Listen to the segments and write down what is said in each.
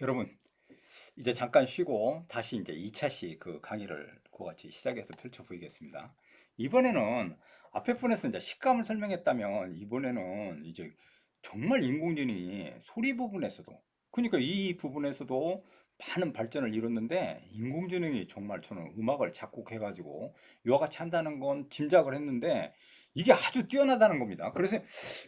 여러분, 이제 잠깐 쉬고 다시 이제 2차 시 그 강의를 그같이 시작해서 펼쳐 보이겠습니다. 이번에는 앞에 분에서 이제 식감을 설명했다면 이번에는 이제 정말 인공지능이 소리 부분에서도, 그러니까 이 부분에서도 많은 발전을 이뤘는데, 인공지능이 정말 저는 음악을 작곡해가지고 이와 같이 한다는 건 짐작을 했는데 이게 아주 뛰어나다는 겁니다. 그래서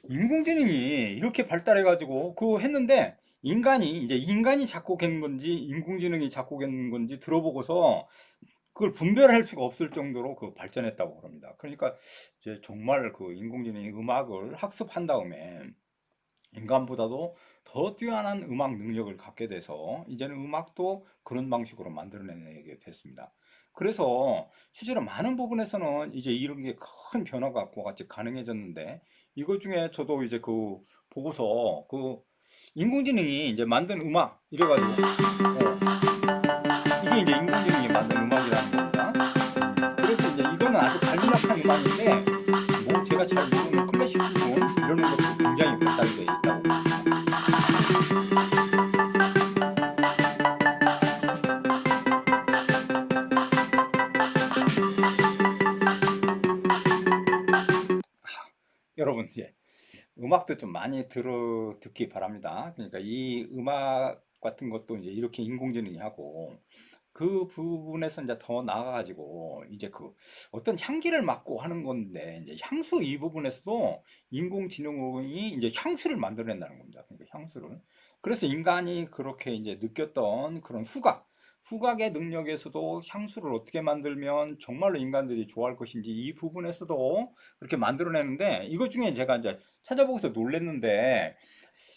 인공지능이 이렇게 발달해가지고 그거 했는데, 인간이 작곡한 건지 인공지능이 작곡한 건지 들어보고서 그걸 분별할 수가 없을 정도로 그 발전했다고 그럽니다. 그러니까 이제 정말 그 인공지능이 음악을 학습한 다음에 인간보다도 더 뛰어난 음악 능력을 갖게 돼서 이제는 음악도 그런 방식으로 만들어내게 됐습니다. 그래서 실제로 많은 부분에서는 이제 이런 게 큰 변화가 그와 같이 가능해졌는데, 이것 중에 저도 이제 그 보고서 그 인공지능이 이제 만든 음악 이래가지고 이게 이제 인공지능이 만든 음악이라는 겁니다. 그래서 이제 이거는 아주 간략한 음악인데 뭐 제가 잘 모르는 클래식 부분 이런 것도 굉장히 발달되어 있다고. 여러분, 이제 음악도 좀 많이 들어 듣기 바랍니다. 그러니까 이 음악 같은 것도 이제 이렇게 인공지능이 하고, 그 부분에서 이제 더 나아가지고 이제 그 어떤 향기를 맡고 하는 건데, 이제 향수 이 부분에서도 인공지능이 이제 향수를 만들어낸다는 겁니다. 그러니까 향수를. 그래서 인간이 그렇게 이제 느꼈던 그런 후각의 능력에서도 향수를 어떻게 만들면 정말로 인간들이 좋아할 것인지 이 부분에서도 그렇게 만들어내는데, 이것 중에 제가 이제 찾아보고서 놀랬는데,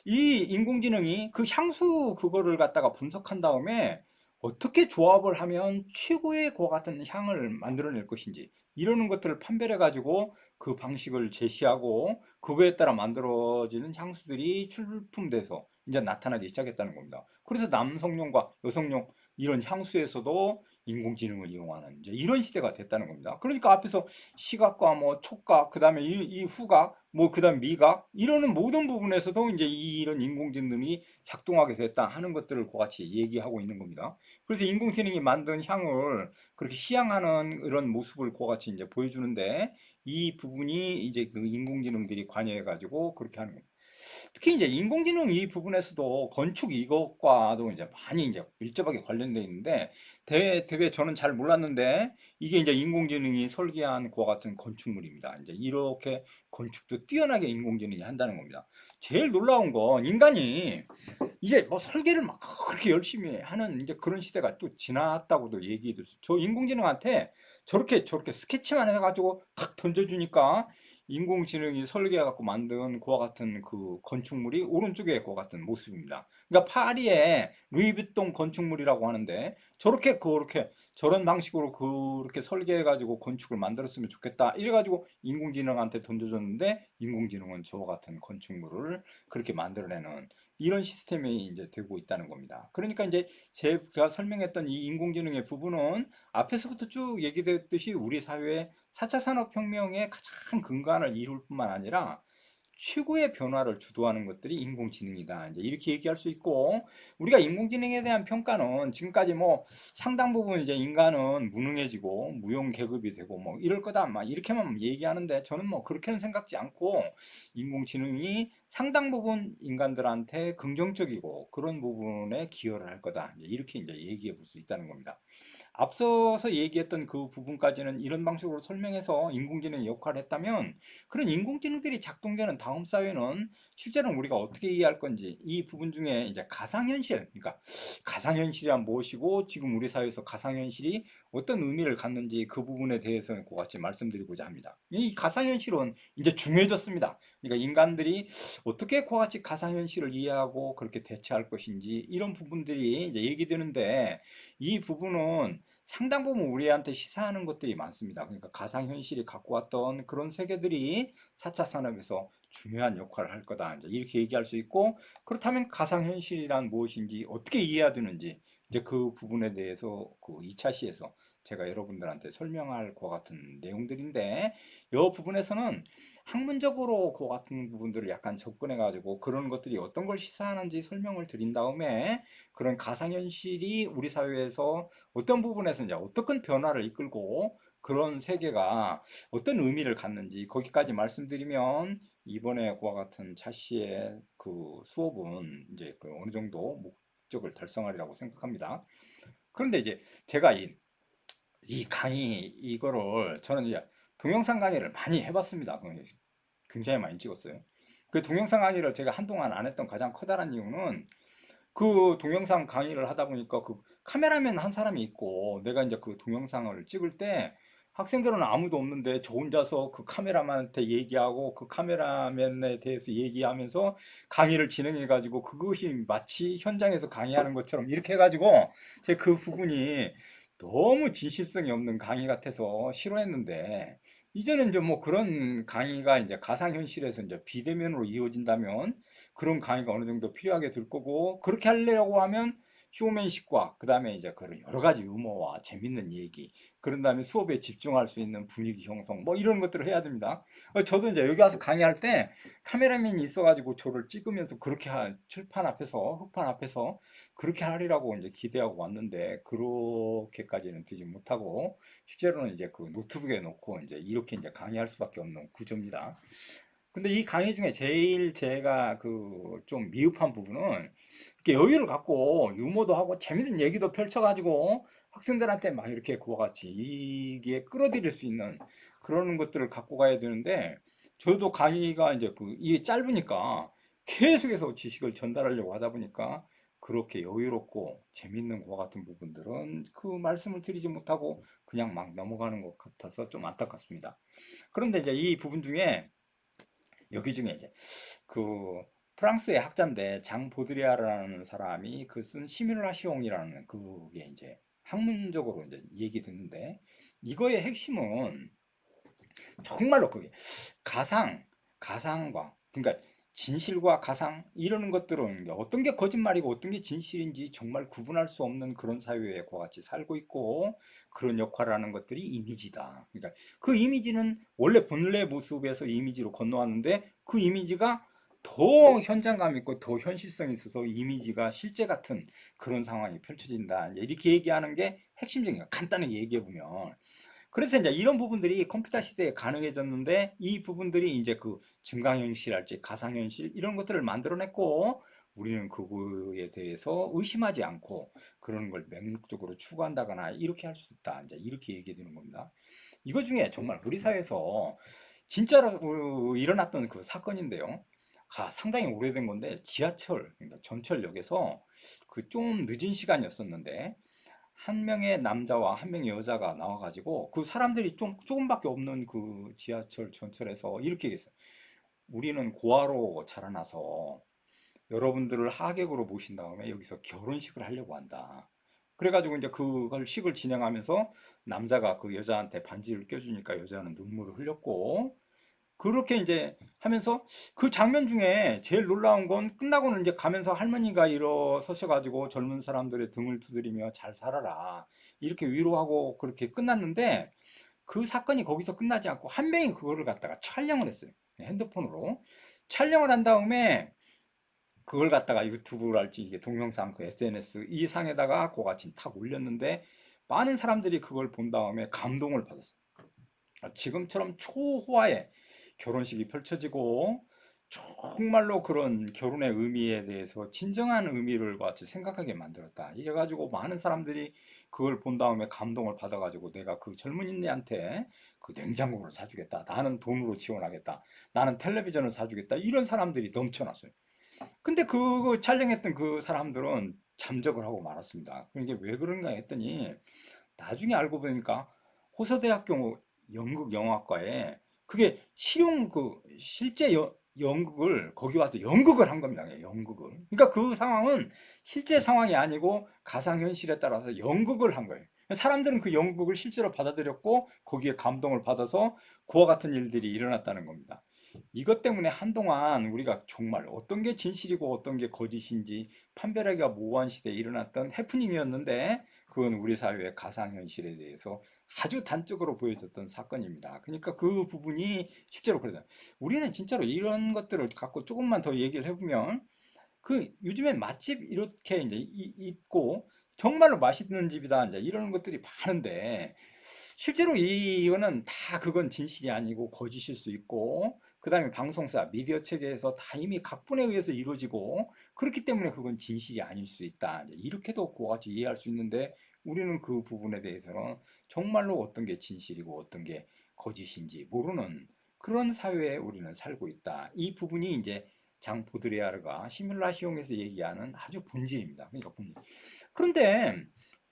이 인공지능이 그 향수 그거를 갖다가 분석한 다음에 어떻게 조합을 하면 최고의 그와 같은 향을 만들어낼 것인지 이러는 것들을 판별해 가지고 그 방식을 제시하고 그거에 따라 만들어지는 향수들이 출품돼서 이제 나타나기 시작했다는 겁니다. 그래서 남성용과 여성용 이런 향수에서도 인공지능을 이용하는 이제 이런 시대가 됐다는 겁니다. 그러니까 앞에서 시각과 뭐 촉각, 그다음에 이 후각, 뭐 그다음 미각 이러는 모든 부분에서도 이제 이런 인공지능이 작동하게 됐다 하는 것들을 그같이 얘기하고 있는 겁니다. 그래서 인공지능이 만든 향을 그렇게 시향하는 이런 모습을 그같이 이제 보여주는데, 이 부분이 이제 그 인공지능들이 관여해 가지고 그렇게 하는 겁니다. 특히 이제 인공지능 이 부분에서도 건축 이것과도 이제 많이 이제 밀접하게 관련되어 있는데, 되게 저는 잘 몰랐는데 이게 이제 인공지능이 설계한 그와 같은 건축물입니다. 이제 이렇게 건축도 뛰어나게 인공지능이 한다는 겁니다. 제일 놀라운 건 인간이 이제 뭐 설계를 막 그렇게 열심히 하는 이제 그런 시대가 또 지났다고도 얘기해 줬어요. 저 인공지능한테 저렇게 스케치만 해가지고 탁 던져주니까 인공지능이 설계해갖고 만든 그와 같은 그 건축물이 오른쪽에 그와 같은 모습입니다. 그러니까 파리의 루이비통 건축물이라고 하는데, 저렇게 그렇게 저런 방식으로 그렇게 설계해가지고 건축을 만들었으면 좋겠다 이래가지고 인공지능한테 던져줬는데, 인공지능은 저와 같은 건축물을 그렇게 만들어내는 이런 시스템이 이제 되고 있다는 겁니다. 그러니까 이제 제가 설명했던 이 인공지능의 부분은 앞에서부터 쭉 얘기됐듯이 우리 사회의 4차 산업혁명의 가장 근간을 이룰 뿐만 아니라 최고의 변화를 주도하는 것들이 인공지능이다. 이제 이렇게 얘기할 수 있고, 우리가 인공지능에 대한 평가는 지금까지 뭐 상당 부분 이제 인간은 무능해지고 무용 계급이 되고 뭐 이럴 거다 막 이렇게만 얘기하는데, 저는 뭐 그렇게는 생각지 않고 인공지능이 상당 부분 인간들한테 긍정적이고 그런 부분에 기여를 할 거다. 이렇게 이제 얘기해 볼 수 있다는 겁니다. 앞서서 얘기했던 그 부분까지는 이런 방식으로 설명해서 인공지능이 역할을 했다면, 그런 인공지능들이 작동되는 다음 사회는 실제로는 우리가 어떻게 이해할 건지, 이 부분 중에 이제 가상현실, 그러니까 가상현실이란 무엇이고 지금 우리 사회에서 가상현실이 어떤 의미를 갖는지 그 부분에 대해서는 그같이 말씀드리고자 합니다. 이 가상현실은 이제 중요해졌습니다. 그러니까 인간들이 어떻게 그같이 가상현실을 이해하고 그렇게 대처할 것인지 이런 부분들이 이제 얘기되는데, 이 부분은 상당 부분 우리한테 시사하는 것들이 많습니다. 그러니까 가상현실이 갖고 왔던 그런 세계들이 4차 산업에서 중요한 역할을 할 거다. 이제 이렇게 얘기할 수 있고, 그렇다면 가상현실이란 무엇인지 어떻게 이해해야 되는지 이제 그 부분에 대해서 그 2차 시에서 제가 여러분들한테 설명할 것 같은 내용들인데, 이 부분에서는 학문적으로 그 같은 부분들을 약간 접근해 가지고 그런 것들이 어떤 걸 시사하는지 설명을 드린 다음에, 그런 가상현실이 우리 사회에서 어떤 부분에서 이제 어떤 변화를 이끌고 그런 세계가 어떤 의미를 갖는지 거기까지 말씀드리면, 이번에 그와 같은 차 씨의 그 수업은 이제 그 어느 정도 목적을 달성하리라고 생각합니다. 그런데 이제 제가 이 강의 이거를 저는 이제 동영상 강의를 많이 해봤습니다. 굉장히 많이 찍었어요. 그 동영상 강의를 제가 한동안 안 했던 가장 커다란 이유는, 그 동영상 강의를 하다 보니까 그 카메라맨 한 사람이 있고 내가 이제 그 동영상을 찍을 때 학생들은 아무도 없는데 저 혼자서 그 카메라만한테 얘기하고 그 카메라맨에 대해서 얘기하면서 강의를 진행해 가지고, 그것이 마치 현장에서 강의하는 것처럼 이렇게 해 가지고 제 그 부분이 너무 진실성이 없는 강의 같아서 싫어했는데, 이제는 이제 뭐 그런 강의가 이제 가상현실에서 이제 비대면으로 이어진다면 그런 강의가 어느 정도 필요하게 될 거고, 그렇게 하려고 하면 쇼맨십과 그 다음에 이제 그런 여러 가지 유머와 재밌는 얘기, 그런 다음에 수업에 집중할 수 있는 분위기 형성, 뭐 이런 것들을 해야 됩니다. 저도 이제 여기 와서 강의할 때 카메라맨이 있어가지고 저를 찍으면서 그렇게 칠판 앞에서, 흑판 앞에서 그렇게 하리라고 이제 기대하고 왔는데, 그렇게까지는 되지 못하고 실제로는 이제 그 노트북에 놓고 이제 이렇게 이제 강의할 수밖에 없는 구조입니다. 근데 이 강의 중에 제일 제가 그 좀 미흡한 부분은, 이렇게 여유를 갖고 유머도 하고 재밌는 얘기도 펼쳐가지고 학생들한테 막 이렇게 그와 같이 이게 끌어들일 수 있는 그런 것들을 갖고 가야 되는데, 저도 강의가 이제 이게 짧으니까 계속해서 지식을 전달하려고 하다 보니까 그렇게 여유롭고 재밌는 것 같은 부분들은 그 말씀을 드리지 못하고 그냥 막 넘어가는 것 같아서 좀 안타깝습니다. 그런데 이제 이 부분 중에, 여기 중에 이제 그 프랑스의 학자인데 장 보드리아르라는 사람이 그 쓴 시뮬라시옹이라는 그게 이제 학문적으로 이제 얘기 듣는데, 이거의 핵심은 정말로 그게 가상과, 그러니까 진실과 가상 이러는 것들은 어떤 게 거짓말이고 어떤 게 진실인지 정말 구분할 수 없는 그런 사회에 그와 같이 살고 있고, 그런 역할을 하는 것들이 이미지다. 그러니까 그 이미지는 원래 본래 모습에서 이미지로 건너왔는데, 그 이미지가 더 현장감 있고 더 현실성이 있어서 이미지가 실제 같은 그런 상황이 펼쳐진다, 이렇게 얘기하는 게 핵심적인 거야, 간단하게 얘기해 보면. 그래서 이제 이런 부분들이 컴퓨터 시대에 가능해졌는데, 이 부분들이 이제 그 증강현실할지 가상현실 이런 것들을 만들어냈고, 우리는 그거에 대해서 의심하지 않고 그런 걸 맹목적으로 추구한다거나 이렇게 할 수 있다, 이제 이렇게 얘기해 주는 겁니다. 이거 중에 정말 우리 사회에서 진짜로 일어났던 그 사건인데요. 상당히 오래된 건데, 지하철, 그러니까 전철역에서 그 좀 늦은 시간이었었는데 한 명의 남자와 한 명의 여자가 나와가지고 그 사람들이 조금밖에 없는 그 지하철 전철에서 이렇게 얘기했어요. 우리는 고아로 자라나서 여러분들을 하객으로 모신 다음에 여기서 결혼식을 하려고 한다. 그래가지고 이제 그걸 식을 진행하면서 남자가 그 여자한테 반지를 껴주니까 여자는 눈물을 흘렸고, 그렇게 이제 하면서 그 장면 중에 제일 놀라운 건, 끝나고는 이제 가면서 할머니가 일어서셔가지고 젊은 사람들의 등을 두드리며 잘 살아라 이렇게 위로하고 그렇게 끝났는데, 그 사건이 거기서 끝나지 않고 한 명이 그거를 갖다가 촬영을 했어요. 핸드폰으로 촬영을 한 다음에 그걸 갖다가 유튜브랄지 이게 동영상 그 SNS 이 상에다가 그같이 탁 올렸는데, 많은 사람들이 그걸 본 다음에 감동을 받았어요. 지금처럼 초호화의 결혼식이 펼쳐지고 정말로 그런 결혼의 의미에 대해서 진정한 의미를 같이 생각하게 만들었다. 이래가지고 많은 사람들이 그걸 본 다음에 감동을 받아가지고, 내가 그 젊은이한테 그 냉장고를 사주겠다, 나는 돈으로 지원하겠다, 나는 텔레비전을 사주겠다, 이런 사람들이 넘쳐났어요. 근데 그 촬영했던 그 사람들은 잠적을 하고 말았습니다. 이게 왜 그런가 했더니, 나중에 알고 보니까 호서대학교 연극영화과에 그게 실제 연극을 거기 와서 연극을 한 겁니다. 연극을. 그러니까 그 상황은 실제 상황이 아니고 가상현실에 따라서 연극을 한 거예요. 사람들은 그 연극을 실제로 받아들였고 거기에 감동을 받아서 그와 같은 일들이 일어났다는 겁니다. 이것 때문에 한동안 우리가 정말 어떤 게 진실이고 어떤 게 거짓인지 판별하기가 모호한 시대에 일어났던 해프닝이었는데 그건 우리 사회의 가상현실에 대해서 아주 단적으로 보여줬던 사건입니다. 그러니까 그 부분이 실제로 그러다. 우리는 진짜로 이런 것들을 갖고 조금만 더 얘기를 해보면 그 요즘엔 맛집 이렇게 이제 있고 정말로 맛있는 집이다 이제 이런 것들이 많은데 실제로 이거는 다 그건 진실이 아니고 거짓일 수 있고 그다음에 방송사 미디어 체계에서 다 이미 각본에 의해서 이루어지고 그렇기 때문에 그건 진실이 아닐 수 있다 이제 이렇게도 그와 같이 이해할 수 있는데 우리는 그 부분에 대해서는 정말로 어떤 게 진실이고 어떤 게 거짓인지 모르는 그런 사회에 우리는 살고 있다. 이 부분이 이제 장 보드레아르가 시뮬라시옹에서 얘기하는 아주 본질입니다. 그러니까 본질. 그런데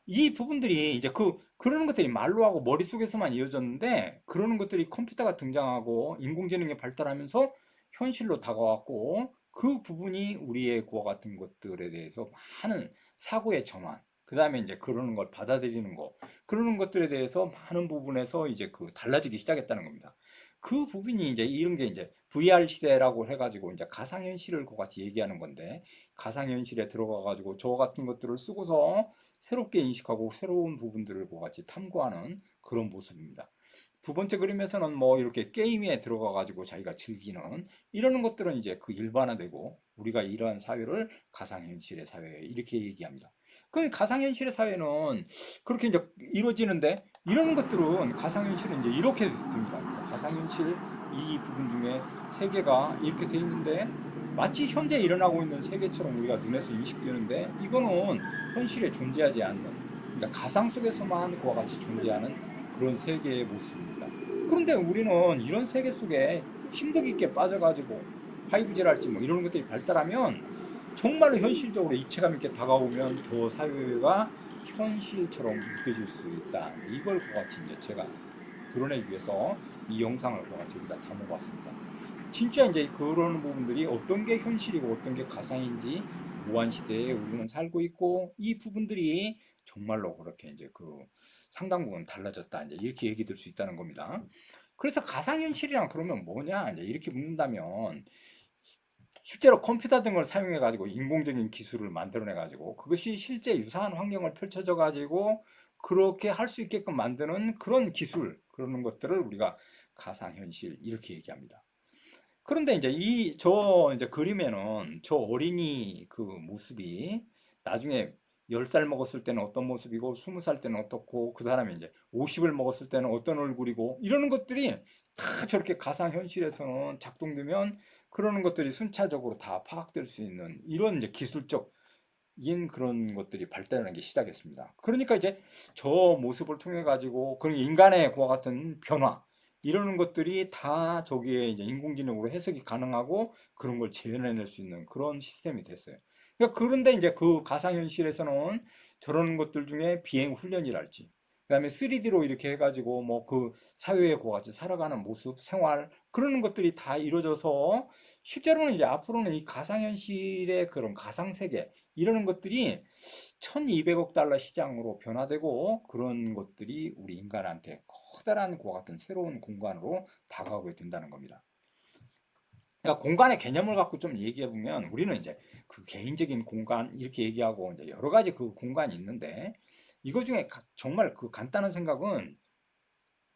이 부분들이 이제 그러는 것들이 말로 하고 머릿속에서만 이어졌는데 그러는 것들이 컴퓨터가 등장하고 인공지능이 발달하면서 현실로 다가왔고 그 부분이 우리의 그와 같은 것들에 대해서 많은 사고의 전환, 그 다음에 이제 그러는 걸 받아들이는 거, 그러는 것들에 대해서 많은 부분에서 이제 달라지기 시작했다는 겁니다. 그 부분이 이제 이런 게 이제 VR 시대라고 해가지고 이제 가상현실을 같이 얘기하는 건데 가상현실에 들어가가지고 저 같은 것들을 쓰고서 새롭게 인식하고 새로운 부분들을 같이 탐구하는 그런 모습입니다. 두 번째 그림에서는 뭐 이렇게 게임에 들어가가지고 자기가 즐기는 이러는 것들은 이제 일반화되고 우리가 이러한 사회를 가상현실의 사회 이렇게 얘기합니다. 그 가상현실의 사회는 그렇게 이제 이루어지는데 이런 것들은 가상현실은 이제 이렇게 됩니다. 가상현실 이 부분 중에 세계가 이렇게 돼 있는데 마치 현재 일어나고 있는 세계처럼 우리가 눈에서 인식되는데 이거는 현실에 존재하지 않는 그러니까 가상 속에서만 그와 같이 존재하는 그런 세계의 모습입니다. 그런데 우리는 이런 세계 속에 심도 깊게 빠져가지고 5G랄지 뭐 이런 것들이 발달하면 정말로 현실적으로 입체감 있게 다가오면 저 사회가 현실처럼 느껴질 수 있다. 이걸 같이 이제 제가 드러내기 위해서 이 영상을 같이 여기다 담아봤습니다. 진짜 이제 그런 부분들이 어떤 게 현실이고 어떤 게 가상인지 무한 시대에 우리는 살고 있고 이 부분들이 정말로 그렇게 이제 상당 부분 달라졌다 이제 이렇게 얘기 될 수 있다는 겁니다. 그래서 가상현실이란 그러면 뭐냐 이제 이렇게 묻는다면 실제로 컴퓨터 등을 사용해 가지고 인공적인 기술을 만들어내 가지고 그것이 실제 유사한 환경을 펼쳐져 가지고 그렇게 할 수 있게끔 만드는 그런 기술 그러는 것들을 우리가 가상현실 이렇게 얘기합니다. 그런데 이제 이제 그림에는 저 어린이 그 모습이 나중에 10살 먹었을 때는 어떤 모습이고 20살 때는 어떻고 그 사람이 이제 50을 먹었을 때는 어떤 얼굴이고 이러는 것들이 다 저렇게 가상현실에서는 작동되면 그러는 것들이 순차적으로 다 파악될 수 있는 이런 이제 기술적인 그런 것들이 발달하기 시작했습니다. 그러니까 이제 저 모습을 통해 가지고 그런 인간의 그와 같은 변화 이러는 것들이 다 저기에 이제 인공지능으로 해석이 가능하고 그런 걸 재현해낼 수 있는 그런 시스템이 됐어요. 그러니까 그런데 이제 그 가상현실에서는 저런 것들 중에 비행 훈련이랄지, 그다음에 3D로 이렇게 해가지고 뭐 사회에 같이 살아가는 모습, 생활 그러는 것들이 다 이루어져서 실제로는 이제 앞으로는 이 가상현실의 그런 가상세계 이러는 것들이 1200억 달러 시장으로 변화되고 그런 것들이 우리 인간한테 커다란 그와 같은 새로운 공간으로 다가오게 된다는 겁니다. 그러니까 공간의 개념을 갖고 좀 얘기해 보면 우리는 이제 그 개인적인 공간 이렇게 얘기하고 이제 여러 가지 그 공간이 있는데 이거 중에 정말 그 간단한 생각은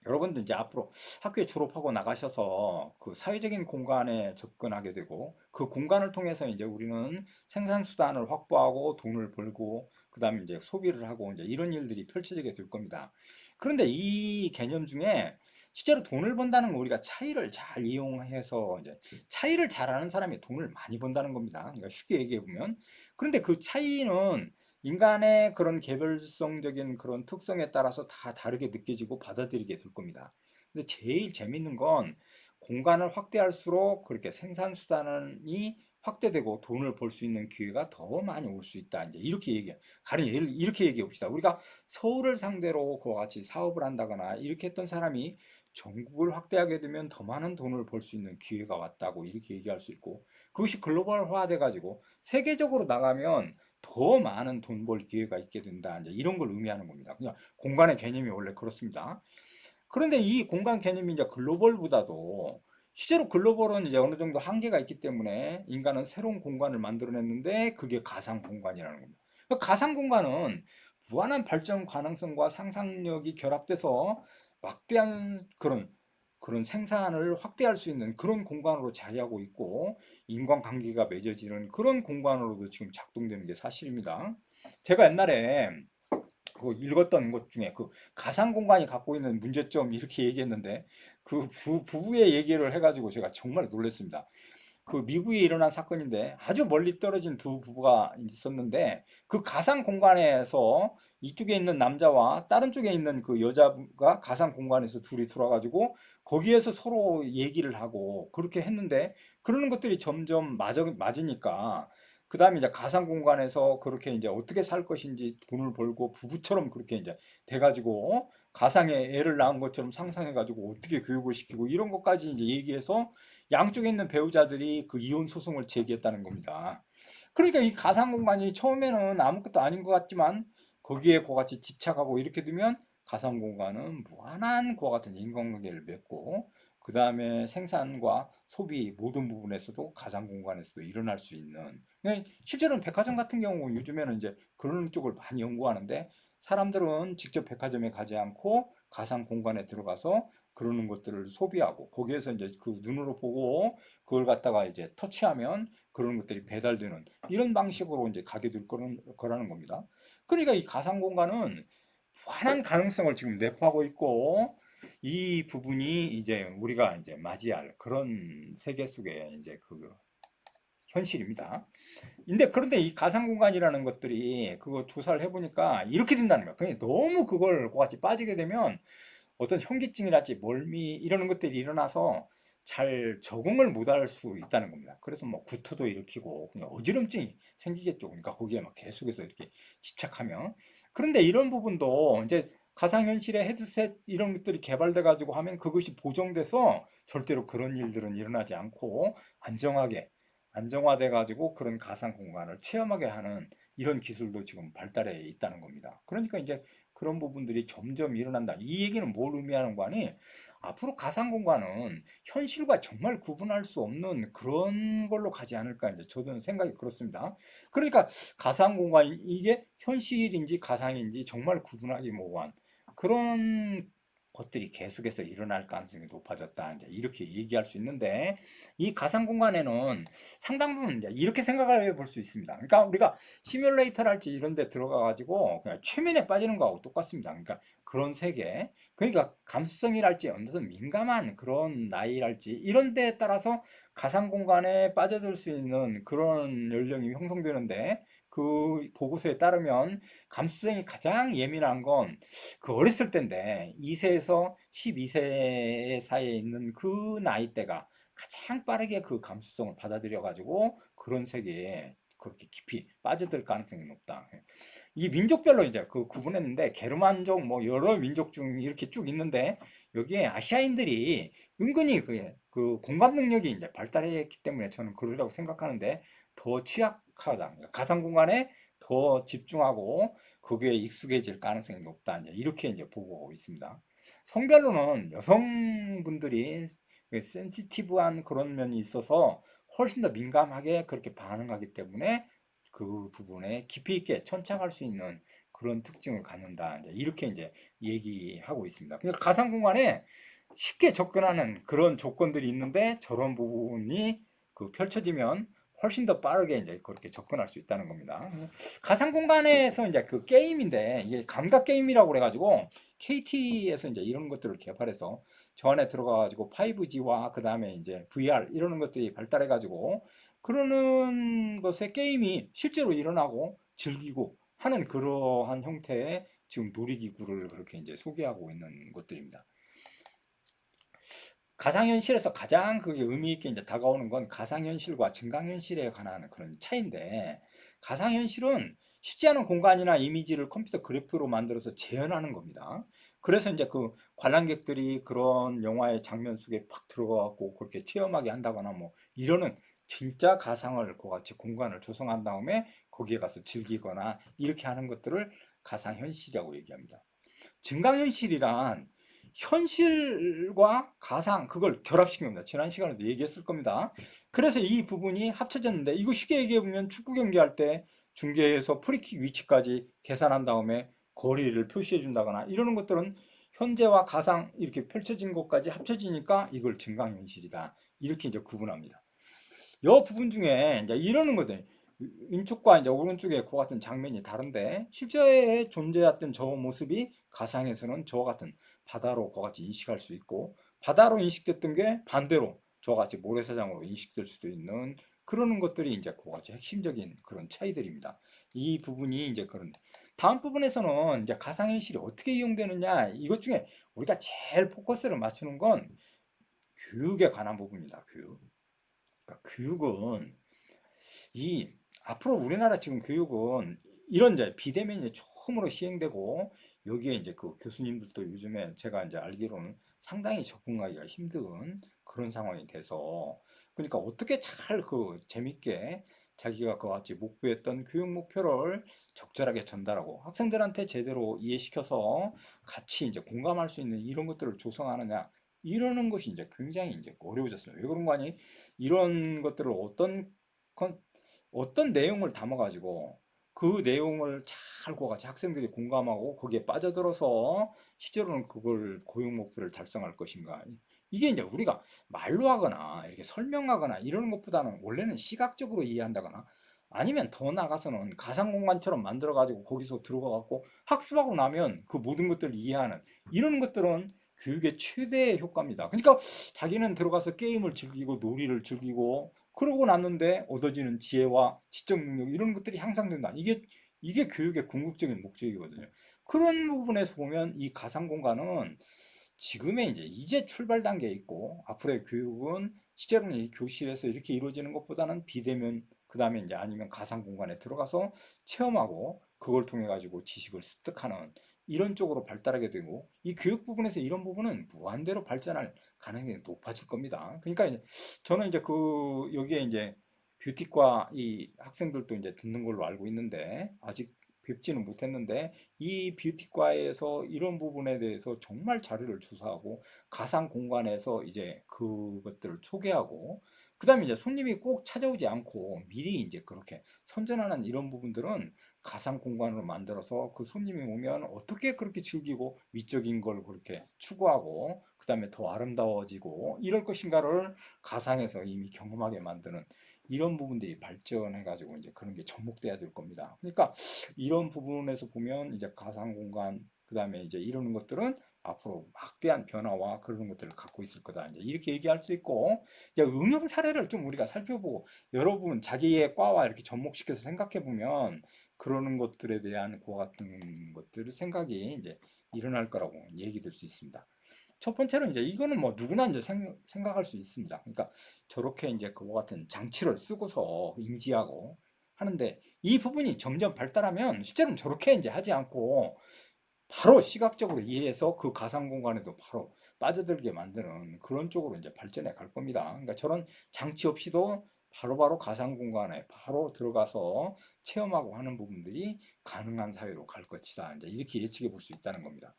여러분도 이제 앞으로 학교에 졸업하고 나가셔서 그 사회적인 공간에 접근하게 되고 그 공간을 통해서 이제 우리는 생산수단을 확보하고 돈을 벌고 그다음에 이제 소비를 하고 이제 이런 일들이 펼쳐지게 될 겁니다. 그런데 이 개념 중에 실제로 돈을 번다는 건 우리가 차이를 잘 이용해서 이제 차이를 잘 아는 사람이 돈을 많이 번다는 겁니다. 그러니까 쉽게 얘기해 보면 그런데 그 차이는 인간의 그런 개별성적인 그런 특성에 따라서 다 다르게 느껴지고 받아들이게 될 겁니다. 근데 제일 재밌는 건 공간을 확대할수록 그렇게 생산 수단이 확대되고 돈을 벌 수 있는 기회가 더 많이 올 수 있다. 이제 이렇게 가령 예를 이렇게 얘기해 봅시다. 우리가 서울을 상대로 그와 같이 사업을 한다거나 이렇게 했던 사람이 전국을 확대하게 되면 더 많은 돈을 벌 수 있는 기회가 왔다고 이렇게 얘기할 수 있고 그것이 글로벌화돼 가지고 세계적으로 나가면 더 많은 돈 벌 기회가 있게 된다. 이제 이런 걸 의미하는 겁니다. 그냥 공간의 개념이 원래 그렇습니다. 그런데 이 공간 개념이 이제 글로벌보다도 실제로 글로벌은 이제 어느 정도 한계가 있기 때문에 인간은 새로운 공간을 만들어냈는데 그게 가상 공간이라는 겁니다. 그 가상 공간은 무한한 발전 가능성과 상상력이 결합돼서 막대한 그런 생산을 확대할 수 있는 그런 공간으로 자리하고 있고 인간관계가 맺어지는 그런 공간으로도 지금 작동되는 게 사실입니다. 제가 옛날에 그 읽었던 것 중에 그 가상 공간이 갖고 있는 문제점 이렇게 얘기했는데 그 부부의 얘기를 해가지고 제가 정말 놀랐습니다. 그 미국에 일어난 사건인데 아주 멀리 떨어진 두 부부가 있었는데 그 가상 공간에서 이쪽에 있는 남자와 다른 쪽에 있는 그 여자가 가상 공간에서 둘이 들어와가지고 거기에서 서로 얘기를 하고 그렇게 했는데 그러는 것들이 점점 맞으니까 그 다음에 이제 가상 공간에서 그렇게 이제 어떻게 살 것인지 돈을 벌고 부부처럼 그렇게 이제 돼가지고 가상의 애를 낳은 것처럼 상상해가지고 어떻게 교육을 시키고 이런 것까지 이제 얘기해서 양쪽에 있는 배우자들이 그 이혼 소송을 제기했다는 겁니다. 그러니까 이 가상 공간이 처음에는 아무것도 아닌 것 같지만 거기에 그와 같이 집착하고 이렇게 되면 가상 공간은 무한한 그와 같은 인간관계를 맺고 그 다음에 생산과 소비 모든 부분에서도 가상 공간에서도 일어날 수 있는 실제로는 백화점 같은 경우 요즘에는 이제 그런 쪽을 많이 연구하는데 사람들은 직접 백화점에 가지 않고 가상 공간에 들어가서 그러는 것들을 소비하고 거기에서 이제 그 눈으로 보고 그걸 갖다가 이제 터치하면 그런 것들이 배달되는 이런 방식으로 이제 가게 될 거라는 겁니다. 그러니까 이 가상 공간은 무한한 가능성을 지금 내포하고 있고 이 부분이 이제 우리가 이제 맞이할 그런 세계 속의 이제 그 현실입니다. 근데 그런데 이 가상 공간이라는 것들이 그거 조사를 해보니까 이렇게 된다는 거야. 그냥 너무 그걸 같이 빠지게 되면 어떤 현기증이랄지 멀미 이러는 것들이 일어나서 잘 적응을 못할 수 있다는 겁니다. 그래서 뭐 구토도 일으키고 그냥 어지럼증이 생기겠죠. 그러니까 거기에 막 계속해서 이렇게 집착하면. 그런데 이런 부분도 이제 가상현실의 헤드셋 이런 것들이 개발돼 가지고 하면 그것이 보정돼서 절대로 그런 일들은 일어나지 않고 안정하게 안정화돼 가지고 그런 가상 공간을 체험하게 하는 이런 기술도 지금 발달해 있다는 겁니다. 그러니까 이제 그런 부분들이 점점 일어난다. 이 얘기는 뭘 의미하는 거니? 앞으로 가상 공간은 현실과 정말 구분할 수 없는 그런 걸로 가지 않을까 이제 저는 생각이 그렇습니다. 그러니까 가상 공간 이게 현실인지 가상인지 정말 구분하기 모호한 그런 것들이 계속해서 일어날 가능성이 높아졌다. 이제 이렇게 얘기할 수 있는데 이 가상 공간에는 상당 부분 이제 이렇게 생각해 볼 수 있습니다. 그러니까 우리가 시뮬레이터랄지 이런 데 들어가 가지고 그냥 최면에 빠지는 거하고 똑같습니다. 그러니까 그런 세계. 그러니까 감수성이랄지 어떤 민감한 그런 나이랄지 이런 데에 따라서 가상 공간에 빠져들 수 있는 그런 연령이 형성되는데 그 보고서에 따르면 감수성이 가장 예민한 건 그 어렸을 때인데 2세에서 12세 사이에 있는 그 나이대가 가장 빠르게 그 감수성을 받아들여 가지고 그런 세계에 그렇게 깊이 빠져들 가능성이 높다. 이 민족별로 이제 그 구분했는데 게르만족 뭐 여러 민족 중 이렇게 쭉 있는데 여기에 아시아인들이 은근히 그 공감 능력이 이제 발달했기 때문에 저는 그러라고 생각하는데 더 취약하다. 그러니까 가상 공간에 더 집중하고 거기에 익숙해질 가능성이 높다. 이제 이렇게 이제 보고 있습니다. 성별로는 여성분들이 센시티브한 그런 면이 있어서 훨씬 더 민감하게 그렇게 반응하기 때문에 그 부분에 깊이 있게 천착할 수 있는 그런 특징을 갖는다. 이제 이렇게 이제 얘기하고 있습니다. 그러니까 가상 공간에 쉽게 접근하는 그런 조건들이 있는데 저런 부분이 그 펼쳐지면 훨씬 더 빠르게 이제 그렇게 접근할 수 있다는 겁니다. 가상 공간에서 이제 그 게임인데 이게 감각 게임이라고 그래가지고 KT에서 이제 이런 것들을 개발해서 저 안에 들어가가지고 5G와 그 다음에 이제 VR 이러는 것들이 발달해가지고 그러는 것의 게임이 실제로 일어나고 즐기고 하는 그러한 형태의 지금 놀이기구를 그렇게 이제 소개하고 있는 것들입니다. 가상현실에서 가장 그게 의미 있게 이제 다가오는 건 가상현실과 증강현실에 관한 그런 차이인데, 가상현실은 쉽지 않은 공간이나 이미지를 컴퓨터 그래프로 만들어서 재현하는 겁니다. 그래서 이제 그 관람객들이 그런 영화의 장면 속에 팍 들어가고 그렇게 체험하게 한다거나 뭐 이러는 진짜 가상을 같이 공간을 조성한 다음에 거기에 가서 즐기거나 이렇게 하는 것들을 가상현실이라고 얘기합니다. 증강현실이란 현실과 가상 그걸 결합시킨 겁니다. 지난 시간에도 얘기했을 겁니다. 그래서 이 부분이 합쳐졌는데 이거 쉽게 얘기해 보면 축구 경기할 때 중계에서 프리킥 위치까지 계산한 다음에 거리를 표시해 준다거나 이러는 것들은 현재와 가상 이렇게 펼쳐진 것까지 합쳐지니까 이걸 증강현실이다. 이렇게 이제 구분합니다. 이 부분 중에 이제 이러는 거죠. 왼쪽과 이제 오른쪽에 그 같은 장면이 다른데 실제에 존재했던 저 모습이 가상에서는 저와 같은 바다로 그같이 인식할 수 있고 바다로 인식됐던 게 반대로 저와 같이 모래사장으로 인식될 수도 있는 그러는 것들이 이제 그같이 핵심적인 그런 차이들입니다. 이 부분이 이제 그런 다음 부분에서는 이제 가상현실이 어떻게 이용되느냐 이것 중에 우리가 제일 포커스를 맞추는 건 교육에 관한 부분입니다. 교육. 그러니까 교육은 이 앞으로 우리나라 지금 교육은 이런 이제 비대면이 처음으로 시행되고 여기에 이제 그 교수님들도 요즘에 제가 이제 알기로는 상당히 접근하기가 힘든 그런 상황이 돼서 그러니까 어떻게 잘 그 재밌게 자기가 그와 같이 목표했던 교육 목표를 적절하게 전달하고 학생들한테 제대로 이해시켜서 같이 이제 공감할 수 있는 이런 것들을 조성하느냐 이러는 것이 이제 굉장히 이제 어려워졌습니다. 왜 그런 거 아니? 이런 것들을 어떤 내용을 담아가지고 그 내용을 잘 같이 학생들이 공감하고 거기에 빠져들어서 실제로는 그걸 고용 목표를 달성할 것인가. 이게 이제 우리가 말로 하거나 이렇게 설명하거나 이러는 것보다는 원래는 시각적으로 이해한다거나 아니면 더 나가서는 가상 공간처럼 만들어 가지고 거기서 들어가 갖고 학습하고 나면 그 모든 것들을 이해하는 이런 것들은 교육의 최대의 효과입니다. 그러니까 자기는 들어가서 게임을 즐기고 놀이를 즐기고 그러고 났는데 얻어지는 지혜와 지적 능력 이런 것들이 향상된다. 이게 교육의 궁극적인 목적이거든요. 그런 부분에서 보면 이 가상 공간은 지금의 이제 출발 단계에 있고 앞으로의 교육은 실제로는 이 교실에서 이렇게 이루어지는 것보다는 비대면 그다음에 이제 아니면 가상 공간에 들어가서 체험하고 그걸 통해 가지고 지식을 습득하는 이런 쪽으로 발달하게 되고 이 교육 부분에서 이런 부분은 무한대로 발전할 가능성이 높아질 겁니다. 그러니까 저는 이제 그 여기에 이제 뷰티과 이 학생들도 이제 듣는 걸로 알고 있는데 아직 뵙지는 못했는데 이 뷰티과에서 이런 부분에 대해서 정말 자료를 조사하고 가상 공간에서 이제 그것들을 소개하고 그다음에 이제 손님이 꼭 찾아오지 않고 미리 이제 그렇게 선전하는 이런 부분들은 가상 공간으로 만들어서 그 손님이 오면 어떻게 그렇게 즐기고 위적인 걸 그렇게 추구하고 그다음에 더 아름다워지고 이럴 것인가를 가상에서 이미 경험하게 만드는 이런 부분들이 발전해 가지고 이제 그런 게 접목돼야 될 겁니다. 그러니까 이런 부분에서 보면 이제 가상 공간 그다음에 이제 이러는 것들은 앞으로 막대한 변화와 그런 것들을 갖고 있을 거다. 이제 이렇게 얘기할 수 있고 이제 응용 사례를 좀 우리가 살펴보고 여러분 자기의 과와 이렇게 접목시켜서 생각해 보면 그러는 것들에 대한 그와 같은 것들 생각이 이제 일어날 거라고 얘기 될 수 있습니다. 첫 번째로 이제 이거는 뭐 누구나 이제 생각할 수 있습니다. 그러니까 저렇게 이제 그와 같은 장치를 쓰고서 인지하고 하는데 이 부분이 점점 발달하면 실제로는 저렇게 이제 하지 않고 바로 시각적으로 이해해서 그 가상 공간에도 바로 빠져들게 만드는 그런 쪽으로 이제 발전해 갈 겁니다. 그러니까 저런 장치 없이도 바로바로 가상 공간에 바로 들어가서 체험하고 하는 부분들이 가능한 사회로 갈 것이다. 이제 이렇게 예측해 볼 수 있다는 겁니다.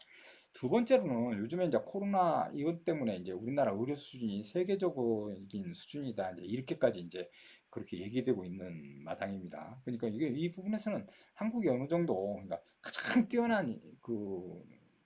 두 번째로는 요즘에 이제 코로나 이것 때문에 이제 우리나라 의료 수준이 세계적인 수준이다. 이제 이렇게까지 이제 그렇게 얘기되고 있는 마당입니다. 그러니까 이게 이 부분에서는 한국이 어느 정도 그러니까 가장 뛰어난 그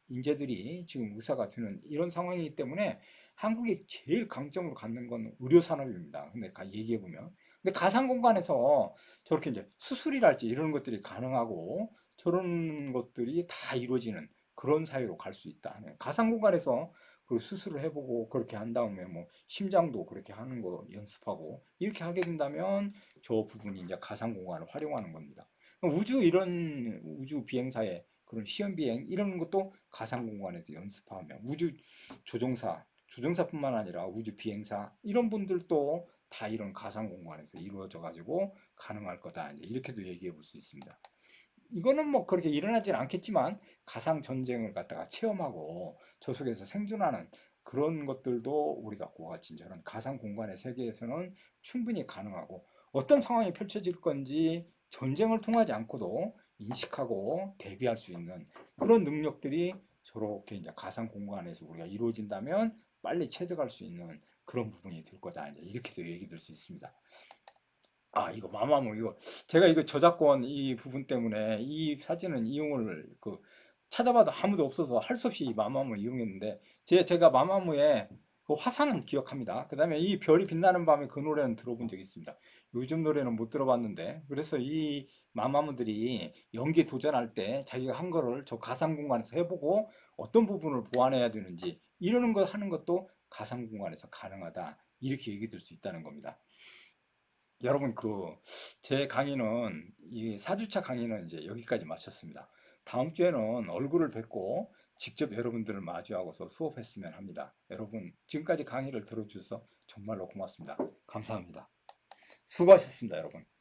인재들이 지금 의사가 되는 이런 상황이기 때문에 한국이 제일 강점으로 갖는 건 의료 산업입니다. 근데 얘기해 보면 근데 가상 공간에서 저렇게 이제 수술이랄지 이런 것들이 가능하고 저런 것들이 다 이루어지는 그런 사회로 갈 수 있다. 가상 공간에서 그 수술을 해보고 그렇게 한 다음에 뭐 심장도 그렇게 하는 거 연습하고 이렇게 하게 된다면 저 부분이 이제 가상 공간을 활용하는 겁니다. 우주 이런 우주 비행사의 그런 시험 비행 이런 것도 가상 공간에서 연습하면 우주 조종사뿐만 아니라 우주 비행사 이런 분들도 다 이런 가상 공간에서 이루어져 가지고 가능할 거다. 이제 이렇게도 얘기해 볼 수 있습니다. 이거는 뭐 그렇게 일어나진 않겠지만 가상 전쟁을 갖다가 체험하고 저 속에서 생존하는 그런 것들도 우리가 그와 같이 저런 가상 공간의 세계에서는 충분히 가능하고 어떤 상황이 펼쳐질 건지 전쟁을 통하지 않고도 인식하고 대비할 수 있는 그런 능력들이 저렇게 이제 가상 공간에서 우리가 이루어진다면 빨리 체득할 수 있는 그런 부분이 될 거다. 이제 이렇게도 얘기 될 수 있습니다. 아, 이거 마마무 이거 제가 이거 저작권 이 부분 때문에 이 사진은 이용을 찾아봐도 아무도 없어서 할 수 없이 이 마마무 이용했는데 제가 마마무의 그 화산은 기억합니다. 그다음에 이 별이 빛나는 밤에 그 노래는 들어본 적이 있습니다. 요즘 노래는 못 들어봤는데 그래서 이 마마무들이 연기 도전할 때 자기가 한 거를 저 가상 공간에서 해보고 어떤 부분을 보완해야 되는지 이러는 거 하는 것도 가상 공간에서 가능하다. 이렇게 얘기 될 수 있다는 겁니다. 여러분 제 강의는 이 4주차 강의는 이제 여기까지 마쳤습니다. 다음 주에는 얼굴을 뵙고 직접 여러분들을 마주하고서 수업했으면 합니다. 여러분 지금까지 강의를 들어주셔서 정말로 고맙습니다. 감사합니다. 수고하셨습니다, 여러분.